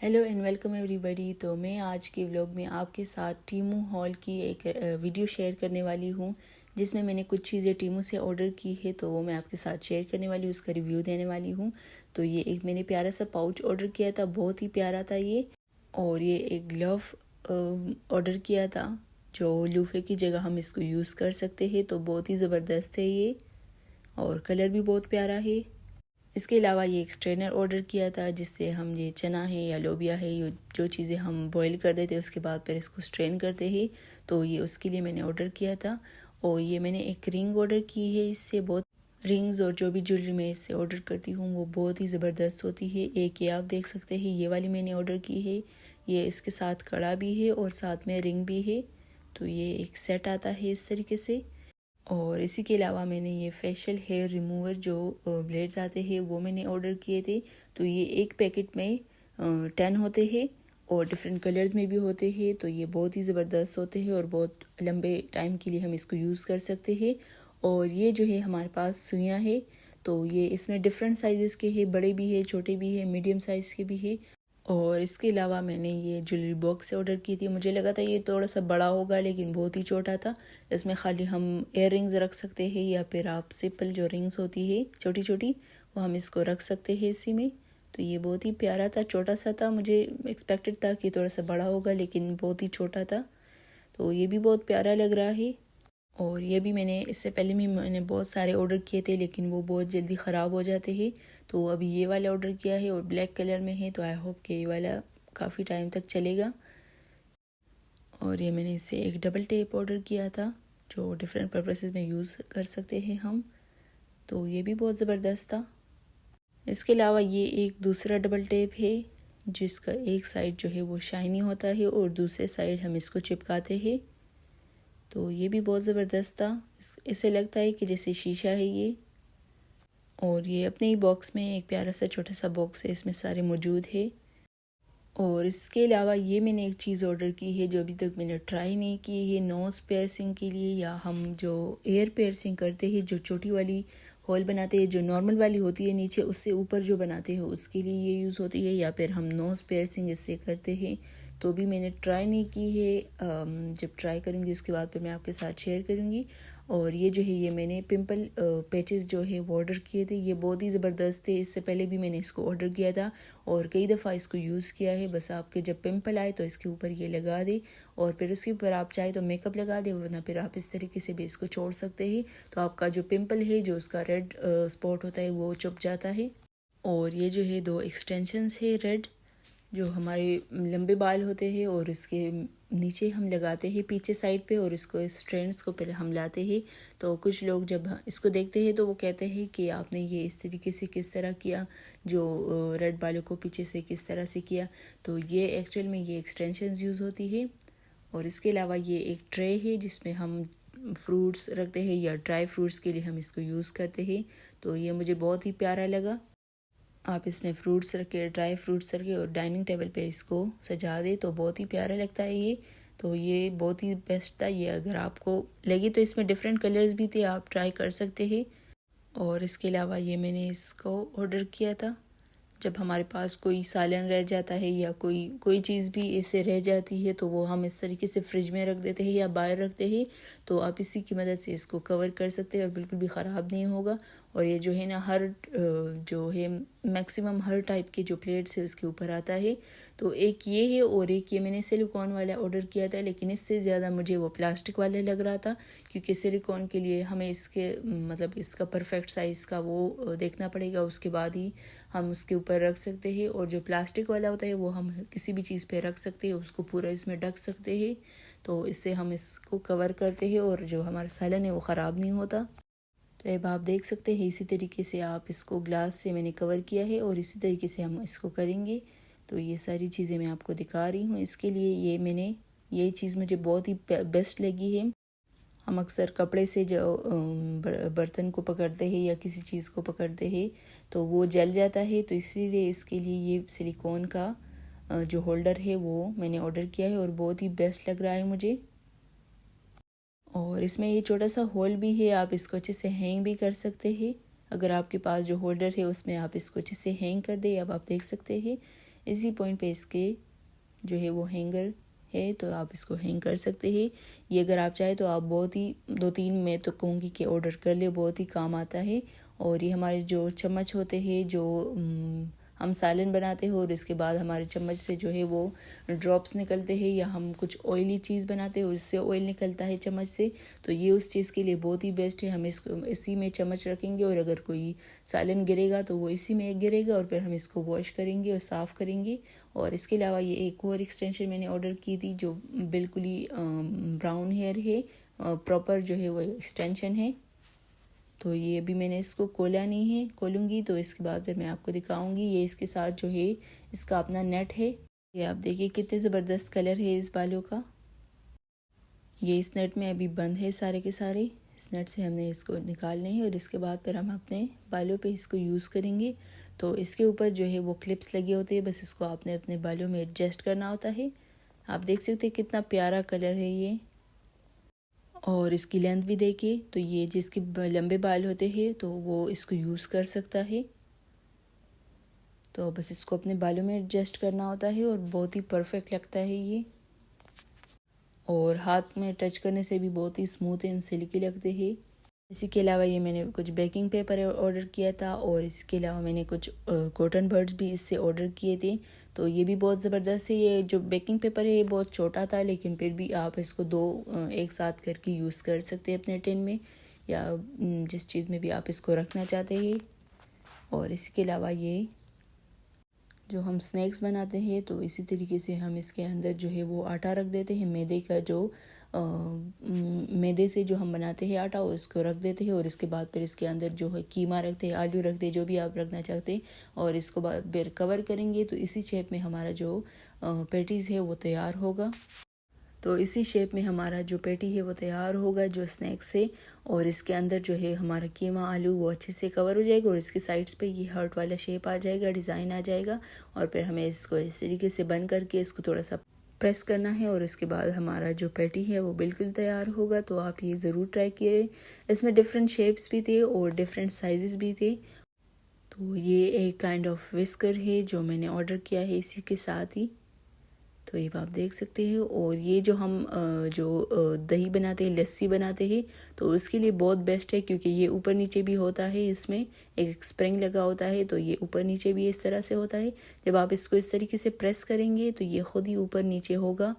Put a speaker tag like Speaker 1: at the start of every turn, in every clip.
Speaker 1: Hello and welcome everybody. तो मैं आज के व्लॉग में आपके साथ टीमू हॉल की एक वीडियो शेयर करने वाली हूँ, जिसमें मैंने कुछ चीज़ें टीमू से ऑर्डर की है, तो वो मैं आपके साथ शेयर करने वाली हूँ, उसका रिव्यू देने वाली हूँ। तो ये एक मैंने प्यारा सा पाउच ऑर्डर किया था, बहुत ही प्यारा था ये। और ये एक ग्लव ऑर्डर किया था, जो लूफे की जगह हम इसको यूज़ कर सकते हैं। तो बहुत ही ज़बरदस्त है ये, और कलर भी बहुत प्यारा है। इसके अलावा ये एक स्ट्रेनर ऑर्डर किया था, जिससे हम ये चना है या लोबिया है, ये जो चीज़ें हम बॉईल कर देते हैं उसके बाद फिर इसको स्ट्रेन करते हैं, तो ये उसके लिए मैंने ऑर्डर किया था। और ये मैंने एक रिंग ऑर्डर की है। इससे बहुत रिंग्स और जो भी ज्वेलरी मैं इससे ऑर्डर करती हूँ वो बहुत ही ज़बरदस्त होती है। एक ये आप देख सकते हैं, ये वाली मैंने ऑर्डर की है। ये इसके साथ कड़ा भी है और साथ में रिंग भी है, तो ये एक सेट आता है इस तरीके से। और इसी के अलावा मैंने ये फेशियल हेयर रिमूवर जो ब्लेड्स आते हैं वो मैंने ऑर्डर किए थे। तो ये एक पैकेट में 10 होते हैं और डिफरेंट कलर्स में भी होते हैं। तो ये बहुत ही ज़बरदस्त होते हैं और बहुत लंबे टाइम के लिए हम इसको यूज़ कर सकते हैं। और ये जो है हमारे पास सुइयाँ है, तो ये इसमें डिफरेंट साइज़ के हैं, बड़े भी है, छोटे भी है, मीडियम साइज़ के भी है। और इसके अलावा मैंने ये ज्वेलरी बॉक्स से ऑर्डर की थी। मुझे लगा था ये थोड़ा सा बड़ा होगा, लेकिन बहुत ही छोटा था। इसमें खाली हम इयर रिंग्स रख सकते हैं, या फिर आप सिंपल जो रिंग्स होती है छोटी छोटी, वो हम इसको रख सकते हैं इसी में। तो ये बहुत ही प्यारा था, छोटा सा था। मुझे एक्सपेक्टेड था कि थोड़ा सा बड़ा होगा, लेकिन बहुत ही छोटा था। तो ये भी बहुत प्यारा लग रहा है। और ये भी मैंने इससे पहले भी मैंने बहुत सारे ऑर्डर किए थे, लेकिन वो बहुत जल्दी ख़राब हो जाते हैं। तो अभी ये वाला ऑर्डर किया है और ब्लैक कलर में है, तो आई होप कि ये वाला काफ़ी टाइम तक चलेगा। और ये मैंने इससे एक डबल टेप ऑर्डर किया था, जो डिफरेंट पर्पसेस में यूज़ कर सकते हैं हम। तो ये भी बहुत ज़बरदस्त था। इसके अलावा ये एक दूसरा डबल टेप है, जिसका एक साइड जो है वो शाइनी होता है और दूसरे साइड हम इसको चिपकाते हैं। तो ये भी बहुत ज़बरदस्त था। इससे लगता है कि जैसे शीशा है ये। और ये अपने ही बॉक्स में एक प्यारा सा छोटा सा बॉक्स है, इसमें सारे मौजूद है। और इसके अलावा ये मैंने एक चीज़ ऑर्डर की है जो अभी तक मैंने ट्राई नहीं की है, नोज़ पियर्सिंग के लिए, या हम जो एयर पियर्सिंग करते हैं, जो छोटी वाली होल बनाते हैं, जो नॉर्मल वाली होती है नीचे, उससे ऊपर जो बनाते हैं उसके लिए ये यूज़ होती है, या फिर हम नोज़ पियर्सिंग इससे करते हैं। तो भी मैंने ट्राई नहीं की है, जब ट्राई करूँगी उसके बाद फिर मैं आपके साथ शेयर करूँगी। और ये जो है ये मैंने पिंपल पैचेस जो है वो ऑर्डर किए थे। ये बहुत ही ज़बरदस्त थे। इससे पहले भी मैंने इसको ऑर्डर किया था और कई दफ़ा इसको यूज़ किया है। बस आपके जब पिंपल आए तो इसके ऊपर ये लगा दे, और फिर उसके ऊपर आप चाहे तो मेकअप लगा दे, वरना फिर आप इस तरीके से भी इसको छोड़ सकते हैं। तो आपका जो पिंपल है, जो उसका रेड स्पॉट होता है, वो छुप जाता है। और ये जो है 2 एक्सटेंशंस है रेड, जो हमारे लंबे बाल होते हैं, और इसके नीचे हम लगाते हैं पीछे साइड पे, और इसको स्ट्रैंड्स को पहले हम लाते हैं। तो कुछ लोग जब इसको देखते हैं तो वो कहते हैं कि आपने ये इस तरीके से किस तरह किया, जो रेड बालों को पीछे से किस तरह से किया। तो ये एक्चुअल में ये एक्सटेंशंस यूज़ होती है। और इसके अलावा ये एक ट्रे है, जिसमें हम फ्रूट्स रखते हैं, या ड्राई फ्रूट्स के लिए हम इसको यूज़ करते हैं। तो ये मुझे बहुत ही प्यारा लगा। आप इसमें फ्रूट्स रखे, ड्राई फ्रूट्स रखे, और डाइनिंग टेबल पे इसको सजा दे तो बहुत ही प्यारा लगता है ये। तो ये बहुत ही बेस्ट था ये। अगर आपको लगे तो इसमें डिफरेंट कलर्स भी थे, आप ट्राई कर सकते हैं। और इसके अलावा ये मैंने इसको ऑर्डर किया था, जब हमारे पास कोई सालन रह जाता है या कोई चीज़ भी ऐसे रह जाती है, तो वो हम इस तरीके से फ्रिज में रख देते हैं या बाहर रखते हैं। तो आप इसी की मदद से इसको कवर कर सकते हैं और बिल्कुल भी ख़राब नहीं होगा। और ये जो है ना, हर जो है मैक्सिमम हर टाइप के जो प्लेट्स है उसके ऊपर आता है। तो एक ये है, और एक ये मैंने सिलिकॉन वाला ऑर्डर किया था, लेकिन इससे ज़्यादा मुझे वो प्लास्टिक वाला लग रहा था, क्योंकि सिलिकॉन के लिए हमें इसके मतलब इसका परफेक्ट साइज़ का वो देखना पड़ेगा, उसके बाद ही हम उसके ऊपर रख सकते हैं। और जो प्लास्टिक वाला होता है वो हम किसी भी चीज़ पे रख सकते हैं, उसको पूरा इसमें ढक सकते हैं। तो इससे हम इसको कवर करते हैं और जो हमारा सालन है वो ख़राब नहीं होता। तो अब आप देख सकते हैं, इसी तरीके से आप इसको ग्लास से मैंने कवर किया है, और इसी तरीके से हम इसको करेंगे। तो ये सारी चीज़ें मैं आपको दिखा रही हूँ। इसके लिए ये चीज़ मुझे बहुत ही बेस्ट लगी है। हम अक्सर कपड़े से जो बर्तन को पकड़ते हैं या किसी चीज़ को पकड़ते हैं तो वो जल जाता है, तो इसीलिए इसके लिए ये सिलिकॉन का जो होल्डर है वो मैंने ऑर्डर किया है, और बहुत ही बेस्ट लग रहा है मुझे। और इसमें ये छोटा सा होल भी है, आप इसको अच्छे से हैंग भी कर सकते हैं। अगर आपके पास जो होल्डर है उसमें आप इसको अच्छे से हैंग कर दें। अब आप देख सकते हैं इसी पॉइंट पे इसके जो है वो हैंगर है, तो आप इसको हैंग कर सकते हैं। ये अगर आप चाहे तो आप बहुत ही 2-3 मैं तो कहूँगी कि ऑर्डर कर ले, बहुत ही काम आता है। और ये हमारे जो चम्मच होते हैं जो हम सालन बनाते हैं और इसके बाद हमारे चम्मच से जो है वो ड्रॉप्स निकलते हैं, या हम कुछ ऑयली चीज़ बनाते हैं और इससे ऑयल निकलता है चम्मच से, तो ये उस चीज़ के लिए बहुत ही बेस्ट है। हम इसको इसी में चम्मच रखेंगे और अगर कोई सालन गिरेगा तो वो इसी में गिरेगा, और फिर हम इसको वॉश करेंगे और साफ़ करेंगे। और इसके अलावा ये एक और एक्सटेंशन मैंने ऑर्डर की थी जो बिल्कुल ही ब्राउन हेयर है, प्रॉपर जो है वो एक्सटेंशन है। तो ये अभी मैंने इसको खोला नहीं है, खोलूँगी तो इसके बाद फिर मैं आपको दिखाऊंगी। ये इसके साथ जो है इसका अपना नेट है। ये आप देखिए कितने ज़बरदस्त कलर है इस बालों का। ये इस नेट में अभी बंद है सारे के सारे। इस नेट से हमने इसको निकालने हैं और इसके बाद फिर हम अपने बालों पे इसको यूज़ करेंगे। तो इसके ऊपर जो है वो क्लिप्स लगे होते हैं, बस इसको आपने अपने बालों में एडजस्ट करना होता है। आप देख सकते हैं कितना प्यारा कलर है ये। और इसकी लेंथ भी देखिए, तो ये जिसके लंबे बाल होते हैं तो वो इसको यूज़ कर सकता है। तो बस इसको अपने बालों में एडजस्ट करना होता है और बहुत ही परफेक्ट लगता है ये। और हाथ में टच करने से भी बहुत ही स्मूथ एंड सिल्की लगते हैं। इसी के अलावा ये मैंने कुछ बेकिंग पेपर ऑर्डर किया था और इसके अलावा मैंने कुछ कॉटन बड्स भी इससे ऑर्डर किए थे। तो ये भी बहुत ज़बरदस्त है। ये जो बेकिंग पेपर है ये बहुत छोटा था, लेकिन फिर भी आप इसको एक साथ करके यूज़ कर सकते हैं अपने टिन में, या जिस चीज़ में भी आप इसको रखना चाहते हैं। और इसके अलावा ये जो हम स्नैक्स बनाते हैं तो इसी तरीके से हम इसके अंदर जो है वो आटा रख देते हैं, मैदे का जो मैदे से जो हम बनाते हैं आटा, उसको रख देते हैं और इसके बाद फिर इसके अंदर जो है कीमा रखते हैं, आलू रखते हैं, जो भी आप रखना चाहते हैं, और इसको बाद फिर कवर करेंगे। तो इसी शेप में हमारा जो पैटीज़ है वो तैयार होगा। तो इसी शेप में हमारा जो पैटी है वो तैयार होगा जो स्नैक्स से। और इसके अंदर जो है हमारा कीमा आलू वो अच्छे से कवर हो जाएगा और इसके साइड्स पे ये हार्ट वाला शेप आ जाएगा, डिज़ाइन आ जाएगा। और फिर हमें इसको इस तरीके से बंद करके इसको थोड़ा सा प्रेस करना है और इसके बाद हमारा जो पैटी है वो बिल्कुल तैयार होगा। तो आप ये ज़रूर ट्राई किए। इसमें डिफरेंट शेप्स भी थे और डिफरेंट साइज़ भी थे। तो ये एक काइंड ऑफ विस्कर है जो मैंने ऑर्डर किया है इसी के साथ ही। तो ये आप देख सकते हैं। और ये जो हम दही बनाते हैं, लस्सी बनाते हैं, तो उसके लिए बहुत बेस्ट है क्योंकि ये ऊपर नीचे भी होता है। इसमें एक स्प्रिंग लगा होता है तो ये ऊपर नीचे भी इस तरह से होता है। जब आप इसको इस तरीके से प्रेस करेंगे तो ये खुद ही ऊपर नीचे होगा।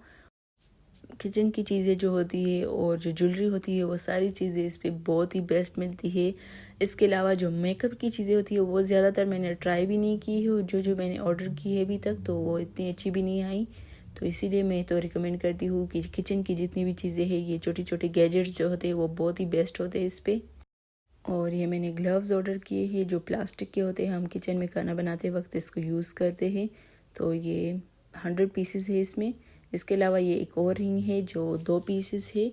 Speaker 1: किचन की चीज़ें जो होती है और जो ज्वेलरी होती है वो सारी चीज़ें इस पर बहुत ही बेस्ट मिलती है। इसके अलावा जो मेकअप की चीज़ें होती है वो ज़्यादातर मैंने ट्राई भी नहीं की है, और जो मैंने ऑर्डर की है अभी तक तो वो इतनी अच्छी भी नहीं आई। तो इसीलिए मैं तो रिकमेंड करती हूँ कि किचन की जितनी भी चीज़ें हैं, ये छोटी छोटी गैजेट्स जो होते हैं वो बहुत ही बेस्ट होते हैं इस पर। और ये मैंने ग्लव्स ऑर्डर किए हैं जो प्लास्टिक के होते हैं, हम किचन में खाना बनाते वक्त इसको यूज़ करते हैं। तो ये 100 पीसेस है इसमें। इसके अलावा ये एक और रिंग है जो 2 पीसेस है,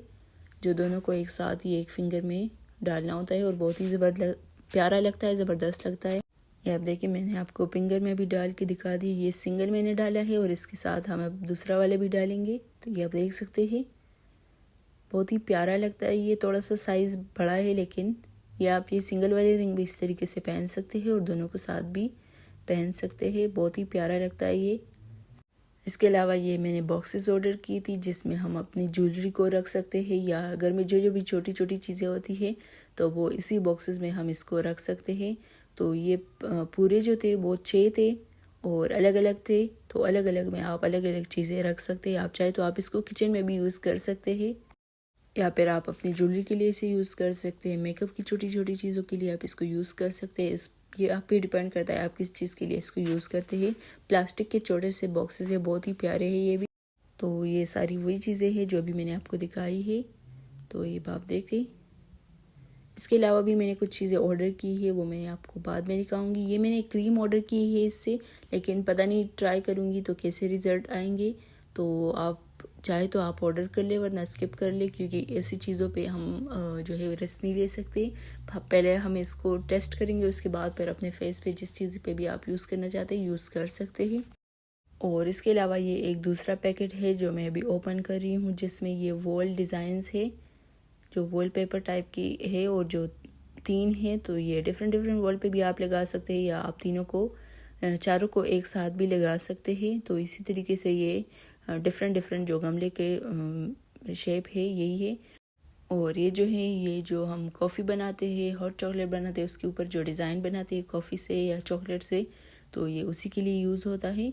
Speaker 1: जो दोनों को एक साथ ही एक फिंगर में डालना होता है और बहुत ही प्यारा लगता है, ज़बरदस्त लगता है। ये आप देखिए मैंने आपको फिंगर में भी डाल के दिखा दी। ये सिंगल मैंने डाला है और इसके साथ हम अब दूसरा वाला भी डालेंगे। तो ये आप देख सकते हैं बहुत ही प्यारा लगता है। ये थोड़ा सा साइज़ बड़ा है, लेकिन ये आप ये सिंगल वाले रिंग भी इस तरीके से पहन सकते हैं और दोनों को साथ भी पहन सकते हैं। बहुत ही प्यारा लगता है ये। इसके अलावा ये मैंने बॉक्सेस ऑर्डर की थी जिसमें हम अपनी ज्वेलरी को रख सकते हैं, या घर में जो भी छोटी छोटी चीज़ें होती है तो वो इसी बॉक्सेस में हम इसको रख सकते हैं। तो ये पूरे जो थे वो 6 थे और अलग अलग थे, तो अलग अलग में आप अलग अलग चीज़ें रख सकते हैं। आप चाहे तो आप इसको किचन में भी यूज़ कर सकते हैं, या फिर आप अपनी ज्वेलरी के लिए इसे यूज़ कर सकते हैं। मेकअप की छोटी छोटी चीज़ों के लिए आप इसको यूज़ कर सकते हैं। ये आप पे डिपेंड करता है आप किस चीज़ के लिए इसको यूज़ करते हैं। प्लास्टिक के छोटे से बॉक्सेस है, बहुत ही प्यारे हैं ये भी। तो ये सारी वही चीज़ें हैं जो अभी मैंने आपको दिखाई है। तो ये आप देखें। इसके अलावा भी मैंने कुछ चीज़ें ऑर्डर की है, वो मैं आपको बाद में दिखाऊंगी। ये मैंने क्रीम ऑर्डर की है इससे, लेकिन पता नहीं ट्राई करूँगी तो कैसे रिज़ल्ट आएंगे। तो आप चाहे तो आप ऑर्डर कर ले वरना स्किप कर ले, क्योंकि ऐसी चीज़ों पे हम जो है रिस्क नहीं ले सकते। पहले हम इसको टेस्ट करेंगे, उसके बाद फिर अपने फेस पे जिस चीज़ पे भी आप यूज़ करना चाहते हैं यूज़ कर सकते हैं। और इसके अलावा ये एक दूसरा पैकेट है जो मैं अभी ओपन कर रही हूँ, जिसमें ये वॉल डिज़ाइंस है जो वॉलपेपर टाइप की है, और जो 3 है तो ये डिफरेंट वॉल पे भी आप लगा सकते हैं, या आप तीनों को चारों को एक साथ भी लगा सकते हैं। तो इसी तरीके से ये डिफरेंट डिफरेंट जो गमले के शेप है यही है। और ये जो है, ये जो हम कॉफ़ी बनाते हैं, हॉट चॉकलेट बनाते हैं, उसके ऊपर जो डिज़ाइन बनाते हैं कॉफ़ी से या चॉकलेट से, तो ये उसी के लिए यूज़ होता है।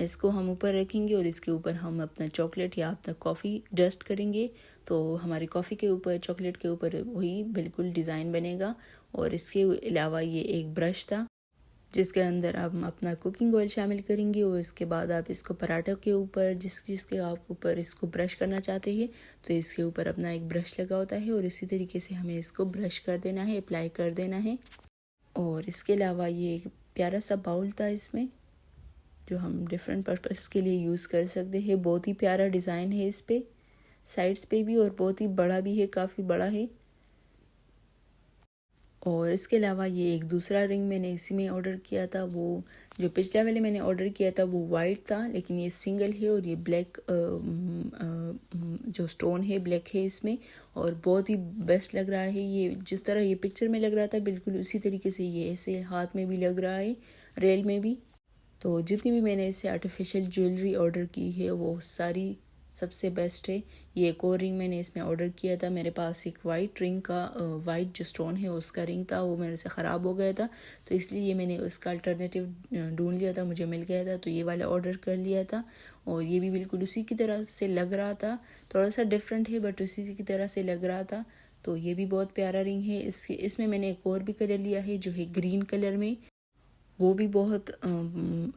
Speaker 1: इसको हम ऊपर रखेंगे और इसके ऊपर हम अपना चॉकलेट या अपना कॉफ़ी डस्ट करेंगे, तो हमारी कॉफ़ी के ऊपर, चॉकलेट के ऊपर वही बिल्कुल डिज़ाइन बनेगा। और इसके अलावा ये एक ब्रश था जिसके अंदर हम अपना कुकिंग ऑयल शामिल करेंगे और इसके बाद आप इसको पराठों के ऊपर, जिसके आप ऊपर इसको ब्रश करना चाहते हैं, तो इसके ऊपर अपना एक ब्रश लगा होता है और इसी तरीके से हमें इसको ब्रश कर देना है, अप्लाई कर देना है। और इसके अलावा ये एक प्यारा सा बाउल था इसमें, जो हम डिफरेंट पर्पस के लिए यूज़ कर सकते हैं। बहुत ही प्यारा डिज़ाइन है इस पर, साइड्स पे भी, और बहुत ही बड़ा भी है, काफ़ी बड़ा है। और इसके अलावा ये एक दूसरा रिंग मैंने इसी में ऑर्डर किया था। वो जो पिछला वाले मैंने ऑर्डर किया था वो वाइट था, लेकिन ये सिंगल है और ये ब्लैक जो स्टोन है ब्लैक है इसमें, और बहुत ही बेस्ट लग रहा है। ये जिस तरह ये पिक्चर में लग रहा था बिल्कुल उसी तरीके से ये ऐसे हाथ में भी लग रहा है, रेल में भी। तो जितनी भी मैंने इससे आर्टिफिशियल ज्वेलरी ऑर्डर की है वो सारी सबसे बेस्ट है। ये एक और रिंग मैंने इसमें ऑर्डर किया था। मेरे पास एक वाइट रिंग का वाइट जो स्टोन है उसका रिंग था, वो मेरे से ख़राब हो गया था, तो इसलिए मैंने उसका अल्टरनेटिव ढूंढ लिया था, मुझे मिल गया था, तो ये वाला ऑर्डर कर लिया था। और ये भी बिल्कुल उसी की तरह से लग रहा था, थोड़ा सा डिफरेंट है बट उसी की तरह से लग रहा था। तो ये भी बहुत प्यारा रिंग है। इसमें मैंने एक और भी कलर लिया है जो है ग्रीन कलर में, वो भी बहुत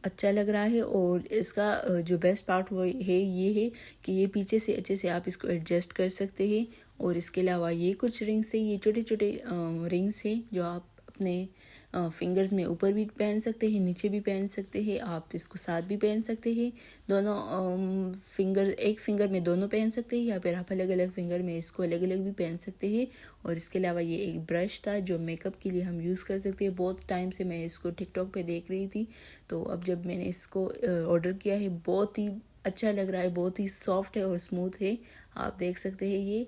Speaker 1: अच्छा लग रहा है। और इसका जो बेस्ट पार्ट वो है ये है कि ये पीछे से अच्छे से आप इसको एडजस्ट कर सकते हैं। और इसके अलावा ये कुछ रिंग्स है, ये छोटे छोटे रिंग्स है जो आप अपने फिंगर्स में ऊपर भी पहन सकते हैं, नीचे भी पहन सकते हैं, आप इसको साथ भी पहन सकते हैं। दोनों फिंगर, एक फिंगर में दोनों पहन सकते हैं, या फिर आप अलग अलग फिंगर में इसको अलग अलग भी पहन सकते हैं। और इसके अलावा ये एक ब्रश था जो मेकअप के लिए हम यूज़ कर सकते हैं। बहुत टाइम से मैं इसको टिकटॉक पे देख रही थी, तो अब जब मैंने इसको ऑर्डर किया है, बहुत ही अच्छा लग रहा है, बहुत ही सॉफ्ट है और स्मूथ है। आप देख सकते हैं ये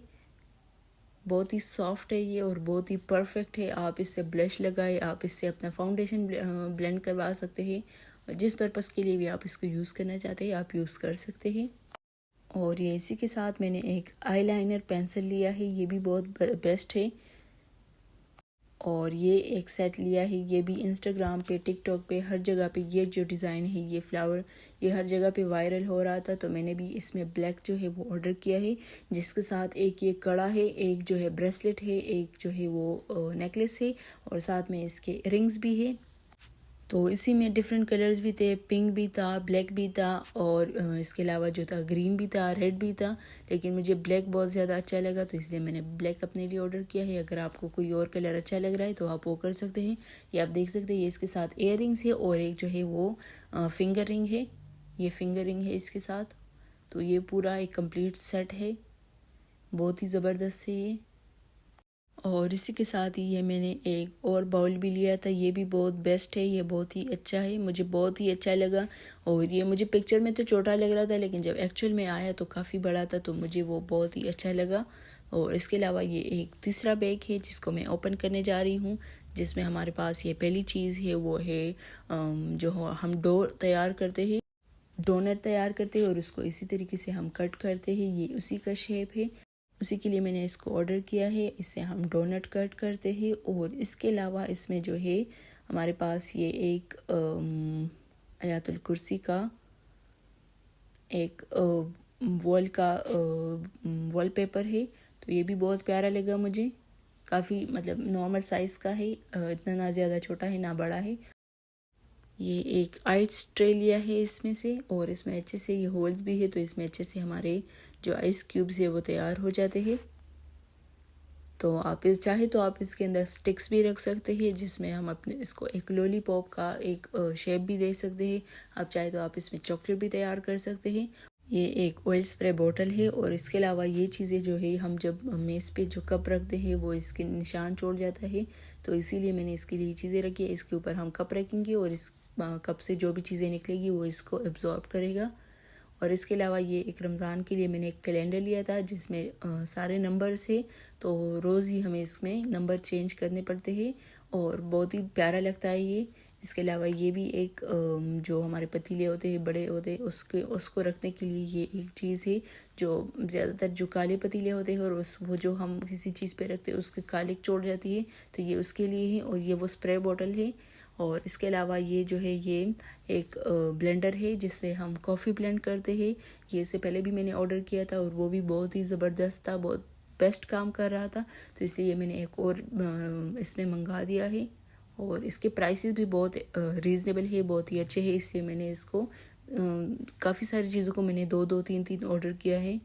Speaker 1: बहुत ही सॉफ्ट है ये, और बहुत ही परफेक्ट है। आप इससे ब्लश लगाए, आप इससे अपना फाउंडेशन ब्लेंड करवा सकते हैं। जिस पर्पज़ के लिए भी आप इसको यूज़ करना चाहते हैं आप यूज़ कर सकते हैं। और ये इसी के साथ मैंने एक आईलाइनर पेंसिल लिया है, ये भी बहुत बेस्ट है। और ये एक सेट लिया है, ये भी इंस्टाग्राम पे, टिकटॉक पे, हर जगह पे ये जो डिज़ाइन है, ये फ्लावर, ये हर जगह पे वायरल हो रहा था, तो मैंने भी इसमें ब्लैक जो है वो ऑर्डर किया है, जिसके साथ एक ये कड़ा है, एक जो है ब्रेसलेट है, एक जो है वो नेकलेस है, और साथ में इसके रिंग्स भी है। तो इसी में डिफरेंट कलर्स भी थे, पिंक भी था, ब्लैक भी था, और इसके अलावा जो था ग्रीन भी था, रेड भी था, लेकिन मुझे ब्लैक बहुत ज़्यादा अच्छा लगा, तो इसलिए मैंने ब्लैक अपने लिए ऑर्डर किया है। अगर आपको कोई और कलर अच्छा लग रहा है तो आप वो कर सकते हैं। ये आप देख सकते हैं, ये इसके साथ इयर रिंग्स है, और एक जो है वो फिंगर रिंग है, ये फिंगर रिंग है इसके साथ। तो ये पूरा एक कंप्लीट सेट है, बहुत ही ज़बरदस्त है ये। और इसी के साथ ही ये मैंने एक और बाउल भी लिया था, ये भी बहुत बेस्ट है, ये बहुत ही अच्छा है, मुझे बहुत ही अच्छा लगा। और ये मुझे पिक्चर में तो छोटा लग रहा था, लेकिन जब एक्चुअल में आया तो काफ़ी बड़ा था, तो मुझे वो बहुत ही अच्छा लगा। और इसके अलावा ये एक तीसरा बैग है जिसको मैं ओपन करने जा रही हूँ, जिसमें हमारे पास ये पहली चीज़ है वो है जो हम डो तैयार करते हैं, डोनट तैयार करते हैं, और उसको इसी तरीके से हम कट करते हैं, ये उसी का शेप है, उसी के लिए मैंने इसको ऑर्डर किया है। इसे हम डोनट कट करते हैं। और इसके अलावा इसमें जो है हमारे पास ये एक आयतुल कुर्सी का एक वॉलपेपर है, तो ये भी बहुत प्यारा लगा मुझे, काफ़ी मतलब नॉर्मल साइज़ का है, इतना ना ज़्यादा छोटा है ना बड़ा है। ये एक आइस ट्रे लिया है इसमें से, और इसमें अच्छे से ये होल्स भी है, तो इसमें अच्छे से हमारे जो आइस क्यूब्स है वो तैयार हो जाते हैं। तो आप इस चाहे तो आप इसके अंदर स्टिक्स भी रख सकते हैं, जिसमें हम अपने इसको एक लॉलीपॉप का एक शेप भी दे सकते हैं। आप चाहे तो आप इसमें चॉकलेट भी तैयार कर सकते हैं। ये एक ऑयल स्प्रे बोतल है, और इसके अलावा ये चीज़ें जो है हम जब मेज़ पे जो कप रखते हैं वो इसके निशान छोड़ जाता है, तो इसीलिए मैंने इसके लिए चीज़ें रखी है। इसके ऊपर हम कप रखेंगे और इस कप से जो भी चीज़ें निकलेगी वो इसको एब्जॉर्ब करेगा। और इसके अलावा ये एक रमज़ान के लिए मैंने एक कैलेंडर लिया था जिसमें सारे नंबर्स है, तो रोज़ ही हमें इसमें नंबर चेंज करने पड़ते हैं, और बहुत ही प्यारा लगता है ये। इसके अलावा ये भी एक जो हमारे पतीले होते हैं बड़े होते हैं उसको रखने के लिए ये एक चीज़ है जो ज़्यादातर जो काले पतीले होते हैं और वो जो हम किसी चीज़ पे रखते हैं उसके काले चोट जाती है, तो ये उसके लिए है। और ये वो स्प्रे बॉटल है। और इसके अलावा ये जो है ये एक ब्लेंडर है जिसमें हम कॉफ़ी ब्लेंड करते हैं। ये इससे पहले भी मैंने ऑर्डर किया था और वो भी बहुत ही ज़बरदस्त था, बहुत बेस्ट काम कर रहा था, तो इसलिए मैंने एक और इसमें मंगा दिया है। और इसके प्राइसेस भी बहुत रीज़नेबल है, बहुत ही अच्छे हैं, इसलिए मैंने इसको काफ़ी सारी चीज़ों को मैंने दो तीन ऑर्डर किया है।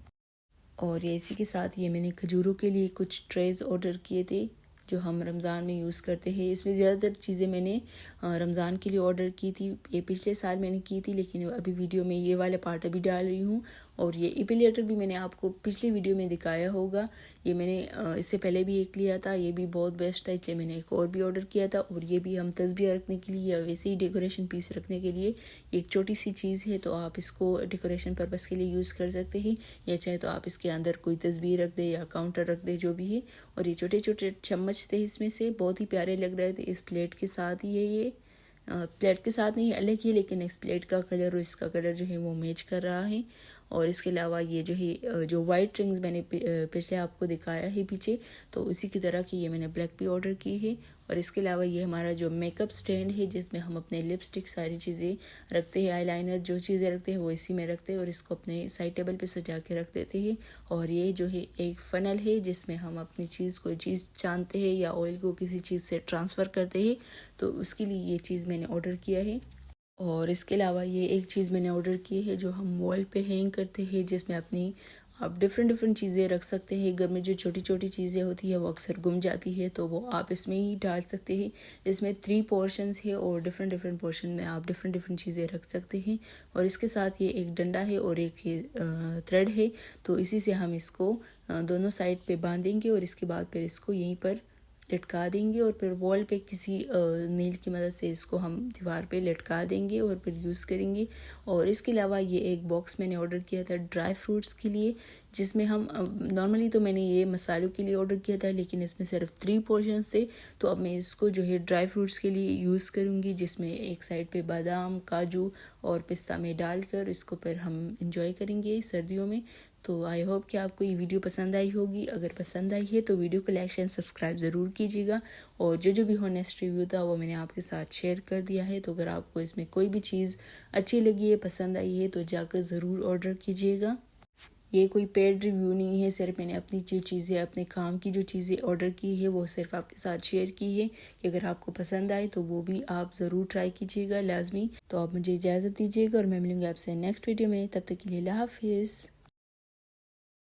Speaker 1: और ये इसी के साथ ये मैंने खजूरों के लिए कुछ ट्रेज़ ऑर्डर किए थे जो हम रमज़ान में यूज़ करते हैं। इसमें ज़्यादातर चीज़ें मैंने रमज़ान के लिए ऑर्डर की थी। ये पिछले साल मैंने की थी, लेकिन अभी वीडियो में ये वाला पार्ट अभी डाल रही हूँ। और ये एपिलेटर भी मैंने आपको पिछली वीडियो में दिखाया होगा। ये मैंने इससे पहले भी एक लिया था, ये भी बहुत बेस्ट था, इसलिए मैंने एक और भी ऑर्डर किया था। और ये भी हम तस्बीह रखने के लिए या वैसे ही डेकोरेशन पीस रखने के लिए एक छोटी सी चीज़ है, तो आप इसको डेकोरेशन पर्पज़ के लिए यूज़ कर सकते हैं, या चाहे तो आप इसके अंदर कोई तस्बीह रख दे या काउंटर रख दे, जो भी है। और ये छोटे छोटे चम्मच थे इसमें से, बहुत ही प्यारे लग रहे थे। इस प्लेट के साथ ही है ये, प्लेट के साथ नहीं अलग ही, लेकिन इस प्लेट का कलर और इसका कलर जो है वो मैच कर रहा है। और इसके अलावा ये जो है जो वाइट रिंग्स मैंने पिछले आपको दिखाया है पीछे, तो उसी की तरह की ये मैंने ब्लैक भी ऑर्डर की है। और इसके अलावा ये हमारा जो मेकअप स्टैंड है जिसमें हम अपने लिपस्टिक सारी चीज़ें रखते हैं, आईलाइनर जो चीज़ें रखते हैं वो इसी में रखते हैं और इसको अपने साइड टेबल पे सजा के रख देते हैं। और ये जो है एक फ़नल है जिसमें हम अपनी चीज़ कोई चीज़ छानते हैं या ऑयल को किसी चीज़ से ट्रांसफ़र करते हैं, तो उसके लिए ये चीज़ मैंने ऑर्डर किया है। और इसके अलावा ये एक चीज़ मैंने ऑर्डर की है जो हम वॉल पे हैंग करते हैं, जिसमें अपनी आप डिफरेंट चीज़ें रख सकते हैं। घर में जो छोटी छोटी चीज़ें होती है वो अक्सर गुम जाती है, तो वो आप इसमें ही डाल सकते हैं। इसमें 3 पोर्शंस है और डिफरेंट पोर्शन में आप डिफरेंट चीज़ें रख सकते हैं। और इसके साथ ये एक डंडा है और एक ये थ्रेड है, तो इसी से हम इसको दोनों साइड पे बांधेंगे और इसके बाद फिर इसको यहीं पर लटका देंगे और फिर वॉल पे किसी नील की मदद से इसको हम दीवार पे लटका देंगे और फिर यूज़ करेंगे। और इसके अलावा ये एक बॉक्स मैंने ऑर्डर किया था ड्राई फ्रूट्स के लिए, जिसमें हम नॉर्मली तो मैंने ये मसालों के लिए ऑर्डर किया था, लेकिन इसमें सिर्फ 3 पोर्शंस थे, तो अब मैं इसको जो है ड्राई फ्रूट्स के लिए यूज़ करूँगी, जिसमें एक साइड पे बादाम, काजू और पिस्ता में डालकर इसको फिर हम इंजॉय करेंगे सर्दियों में। तो आई होप कि आपको ये वीडियो पसंद आई होगी। अगर पसंद आई है तो वीडियो को लाइक एंड सब्सक्राइब ज़रूर कीजिएगा। और जो भी होनेस्ट रिव्यू था वो मैंने आपके साथ शेयर कर दिया है, तो अगर आपको इसमें कोई भी चीज़ अच्छी लगी है, पसंद आई है, तो जाकर ज़रूर ऑर्डर कीजिएगा। ये कोई पेड रिव्यू नहीं है, सिर्फ मैंने अपनी जो चीज़ें अपने काम की जो चीज़ें ऑर्डर की है वो सिर्फ आपके साथ शेयर की है कि अगर आपको पसंद आए तो वो भी आप ज़रूर ट्राई कीजिएगा लाजमी। तो आप मुझे इजाज़त दीजिएगा और मैं मिलूँगी आपसे नेक्स्ट वीडियो में, तब तक के लिए अल्लाह हाफिज़।